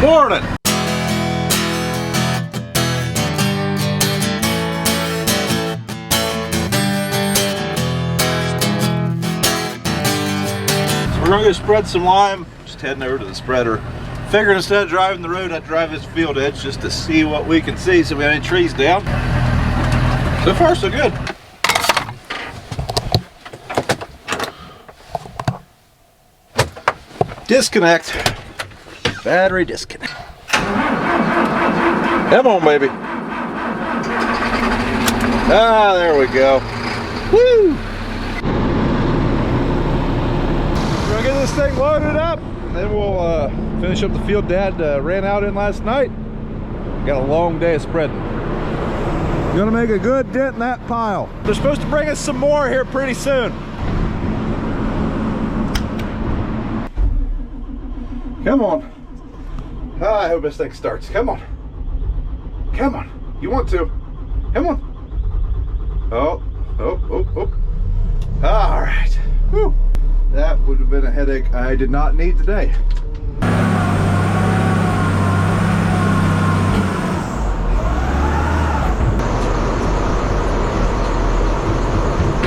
Morning. So we're gonna go spread some lime. Just heading over to the spreader. Figured instead of driving the road, I'd drive this field edge just to see what we can see. So we have any trees down. So far, so good. Disconnect. Battery disconnect. Come on, baby. Ah, there we go. Woo! We're gonna get this thing loaded up, and then we'll finish up the field Dad ran out in last night. Got a long day of spreading. Gonna make a good dent in that pile. They're supposed to bring us some more here pretty soon. Come on. I hope this thing starts. Come on. Come on. You want to. Come on. Oh. All right. Whew. That would have been a headache I did not need today.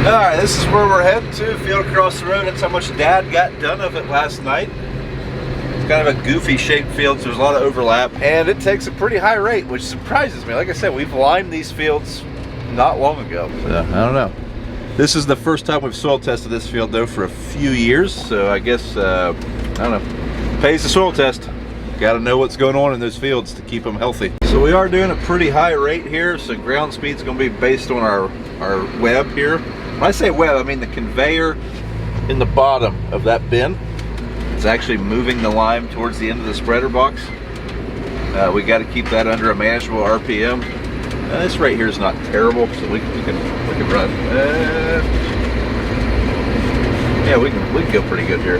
All right, this is where we're heading to. Field across the road. That's how much Dad got done of it last night. Kind of a goofy shaped field, so there's a lot of overlap, and it takes a pretty high rate, which surprises me. Like I said, we've limed these fields not long ago, so I don't know. This is the first time we've soil tested this field though for a few years, so I guess I don't know, pays the soil test. Got to know what's going on in those fields to keep them healthy. So we are doing a pretty high rate here, so ground speed's going to be based on our web here. When I say web, I mean the conveyor in the bottom of that bin. It's actually moving the lime towards the end of the spreader box. We got to keep that under a manageable RPM. This rate here is not terrible, so we can run. Yeah, we can go pretty good here.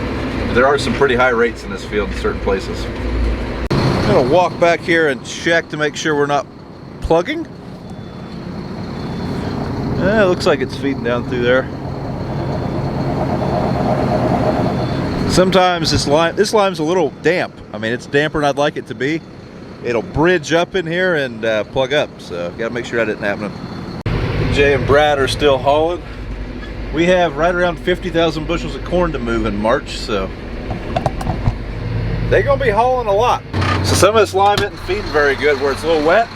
There are some pretty high rates in this field in certain places. I'm gonna walk back here and check to make sure we're not plugging. It looks like it's feeding down through there. Sometimes this lime's a little damp. I mean, it's damper than I'd like it to be. It'll bridge up in here and plug up, so gotta make sure that isn't happening. Jay and Brad are still hauling. We have right around 50,000 bushels of corn to move in March, so they're gonna be hauling a lot. So some of this lime isn't feeding very good where it's a little wet.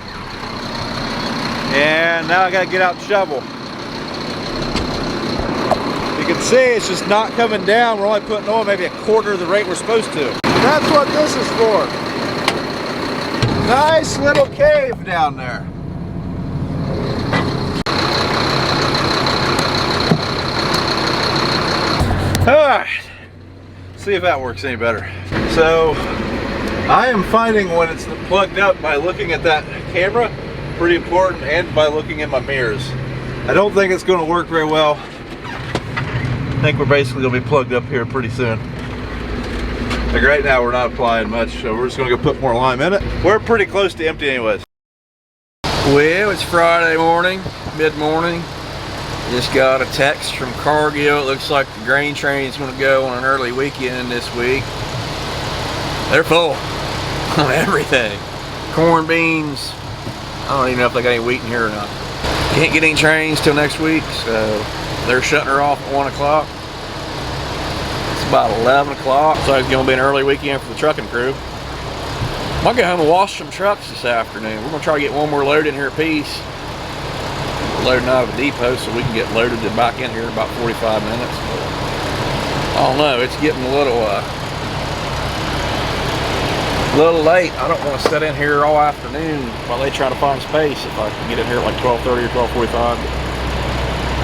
And now I gotta get out and shovel. You can see it's just not coming down. We're only putting on maybe a quarter of the rate we're supposed to. That's what this is for. Nice little cave down there. All right, see if that works any better. So I am finding when it's plugged up by looking at that camera, pretty important, and by looking in my mirrors. I don't think it's going to work very well. I think we're basically going to be plugged up here pretty soon. Like right now we're not applying much, so we're just going to go put more lime in it. We're pretty close to empty anyways. Well, it's Friday morning, mid-morning. Just got a text from Cargill. It looks like the grain train is going to go on an early weekend this week. They're full on everything. Corn, beans. I don't even know if they got any wheat in here or not. Can't get any trains till next week, so they're shutting her off at 1 o'clock. It's about 11 o'clock, so it's going to be an early weekend for the trucking crew. I'll go home and wash some trucks this afternoon. We're going to try to get one more load in here apiece. We're loading out of the depot so we can get loaded and back in here in about 45 minutes. I don't know, it's getting a little late. I don't want to sit in here all afternoon while they try to find space. If I can get in here at like 12:30 or 12:45,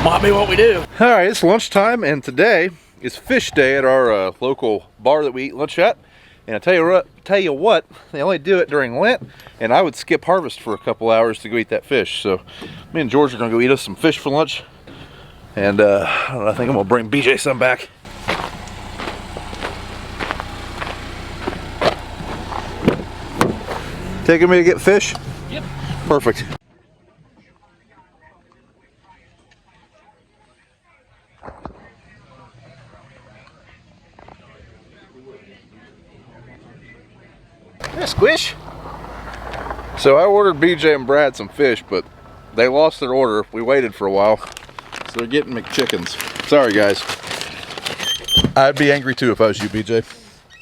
might be what we do. All right, it's lunchtime, and today is fish day at our local bar that we eat lunch at. And I tell you what, they only do it during Lent, and I would skip harvest for a couple hours to go eat that fish. So me and George are gonna go eat us some fish for lunch, and I think I'm gonna bring BJ some back. Taking me to get fish? Yep. Perfect. Yeah, squish. So I ordered BJ and Brad some fish, but they lost their order. We waited for a while, so they're getting McChickens. Sorry, guys. I'd be angry too if I was you, BJ.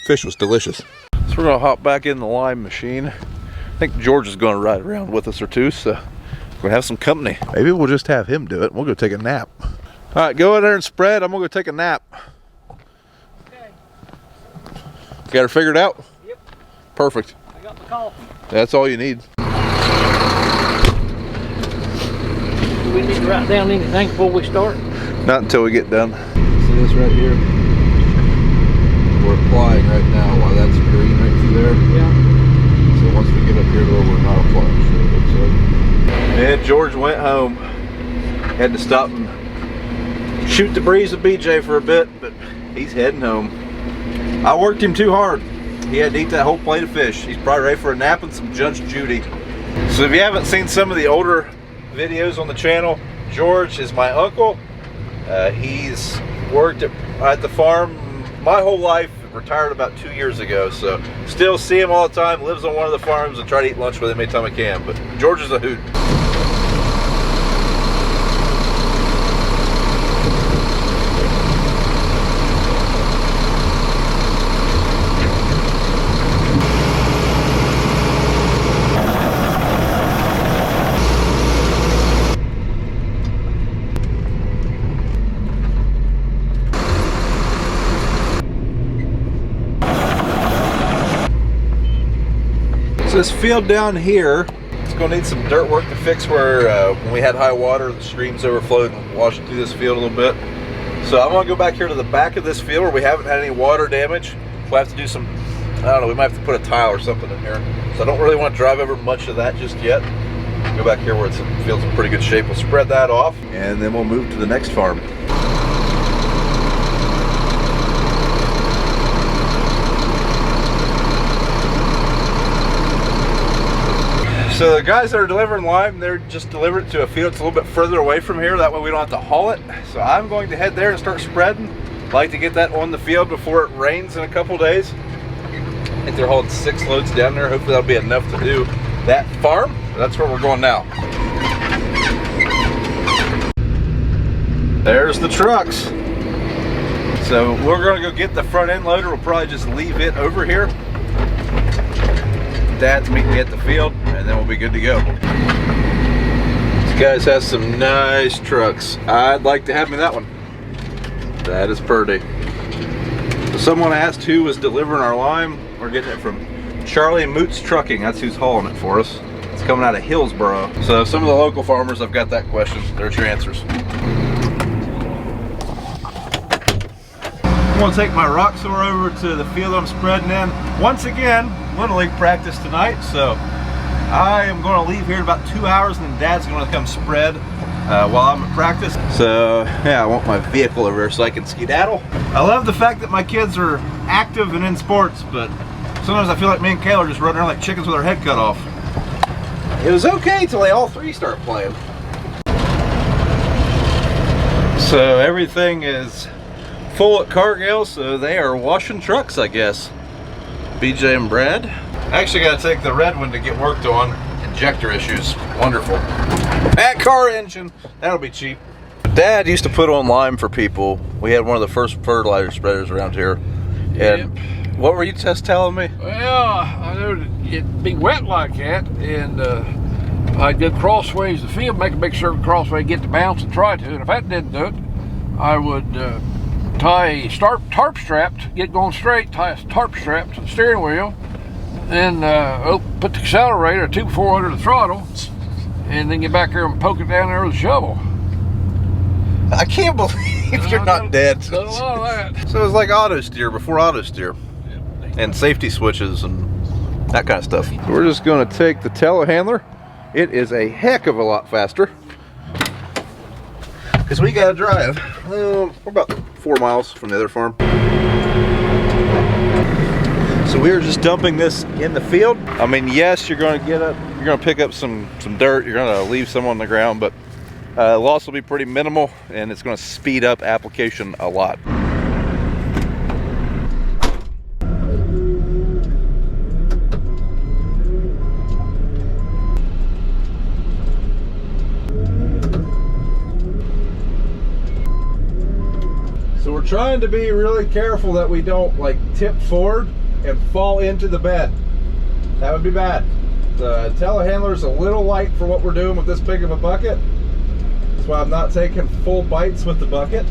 Fish was delicious. So we're gonna hop back in the lime machine. I think George is gonna ride around with us or two, so we're gonna have some company. Maybe we'll just have him do it. We'll go take a nap. All right, go in there and spread. I'm gonna go take a nap. Okay. Got her figured out? Yep. Perfect. I got my coffee. That's all you need. Do we need to write down anything before we start? Not until we get done. See this right here? We're applying right now while that's green right through there. Yeah. So once we get up here to where we're not applying, sure it looks like. And George went home. Had to stop and shoot the breeze with BJ for a bit, but he's heading home. I worked him too hard. He had to eat that whole plate of fish. He's probably ready for a nap and some Judge Judy. So if you haven't seen some of the older videos on the channel, George is my uncle. He's worked at the farm my whole life, retired about 2 years ago, so still see him all the time, lives on one of the farms, and try to eat lunch with him anytime I can. But George is a hoot. This field down here, it's going to need some dirt work to fix where when we had high water, the streams overflowed and washed through this field a little bit. So I'm going to go back here to the back of this field where we haven't had any water damage. We'll have to do some, I don't know, we might have to put a tile or something in here. So I don't really want to drive over much of that just yet. Go back here where the field's in pretty good shape. We'll spread that off and then we'll move to the next farm. So the guys that are delivering lime, they're just delivering it to a field that's a little bit further away from here. That way we don't have to haul it. So I'm going to head there and start spreading. I'd like to get that on the field before it rains in a couple days. I think they're hauling 6 loads down there. Hopefully that'll be enough to do that farm. That's where we're going now. There's the trucks. So we're going to go get the front end loader. We'll probably just leave it over here. Dad's meeting me at the field, and then we'll be good to go. This guy's has some nice trucks. I'd like to have me that one. That is pretty. So someone asked who was delivering our lime. We're getting it from Charlie Moots Trucking. That's who's hauling it for us. It's coming out of Hillsboro. So some of the local farmers, I've got that question. There's your answers. I'm going to take my rock sawer over to the field I'm spreading in. Once again, Little League practice tonight, so I am going to leave here in about 2 hours, and then Dad's going to come spread while I'm at practice. So yeah, I want my vehicle over here so I can skedaddle. I love the fact that my kids are active and in sports, but sometimes I feel like me and Kayla are just running around like chickens with our head cut off. It was okay till they all three start playing. So everything is full at Cargill, so they are washing trucks, I guess. BJ and Brad. I actually got to take the red one to get worked on. Injector issues. Wonderful. That car engine. That'll be cheap. Dad used to put on lime for people. We had one of the first fertilizer spreaders around here. And yep. What were you just telling me? Well, I know it'd be wet like that, and I'd go crossways the field, make a big circle crossway, get the bounce and try to. And if that didn't do it, I would tie a tarp strap to get going straight, tie a tarp strap to the steering wheel, then put the accelerator 2x4 under the throttle, and then get back there and poke it down there with a shovel. I can't believe you're not dead. Done a lot of that. So it's like auto steer before auto steer, and safety switches and that kind of stuff. We're just going to take the telehandler. It is a heck of a lot faster because we got to drive. We're about 4 miles from the other farm. So we were just dumping this in the field. I mean, yes, you're going to pick up some dirt. You're going to leave some on the ground, but loss will be pretty minimal, and it's going to speed up application a lot. trying to be really careful that we don't like tip forward and fall into the bed. That would be bad. The telehandler is a little light for what we're doing with this big of a bucket. That's why I'm not taking full bites with the bucket.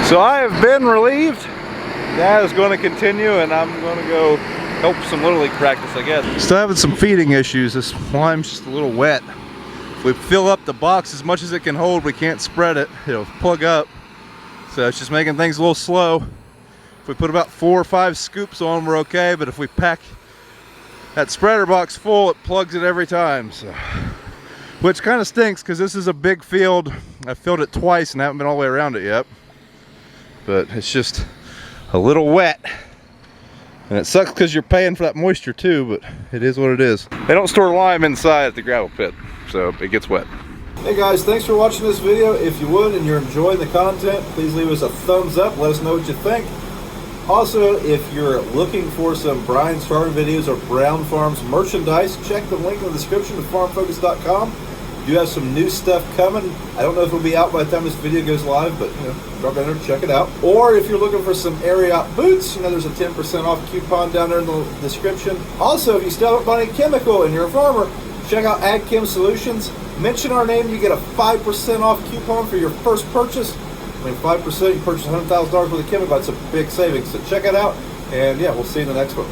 So I have been relieved. That is going to continue, and I'm going to go help some Little League practice, I guess. Still having some feeding issues. This lime's just a little wet. If we fill up the box as much as it can hold, we can't spread it. It'll plug up. So it's just making things a little slow. If we put about 4 or 5 scoops on, we're okay. But if we pack that spreader box full, it plugs it every time. So, which kind of stinks because this is a big field. I filled it twice and haven't been all the way around it yet. But it's just a little wet. And it sucks because you're paying for that moisture too, but it is what it is. They don't store lime inside at the gravel pit, so it gets wet. Hey guys, thanks for watching this video. If you would and you're enjoying the content, please leave us a thumbs up. Let us know what you think. Also, if you're looking for some Brian's Farm videos or Brown Farms merchandise, check the link in the description to farmfocus.com. We do have some new stuff coming. I don't know if it'll be out by the time this video goes live, but drop in there, check it out. Or if you're looking for some Ariat boots, there's a 10% off coupon down there in the description. Also, if you still haven't bought any chemical and you're a farmer, check out Chem Solutions. Mention our name, you get a 5% off coupon for your first purchase. 5%, you purchase $100,000 worth of chemical, that's a big savings. So check it out, and yeah, we'll see you in the next one.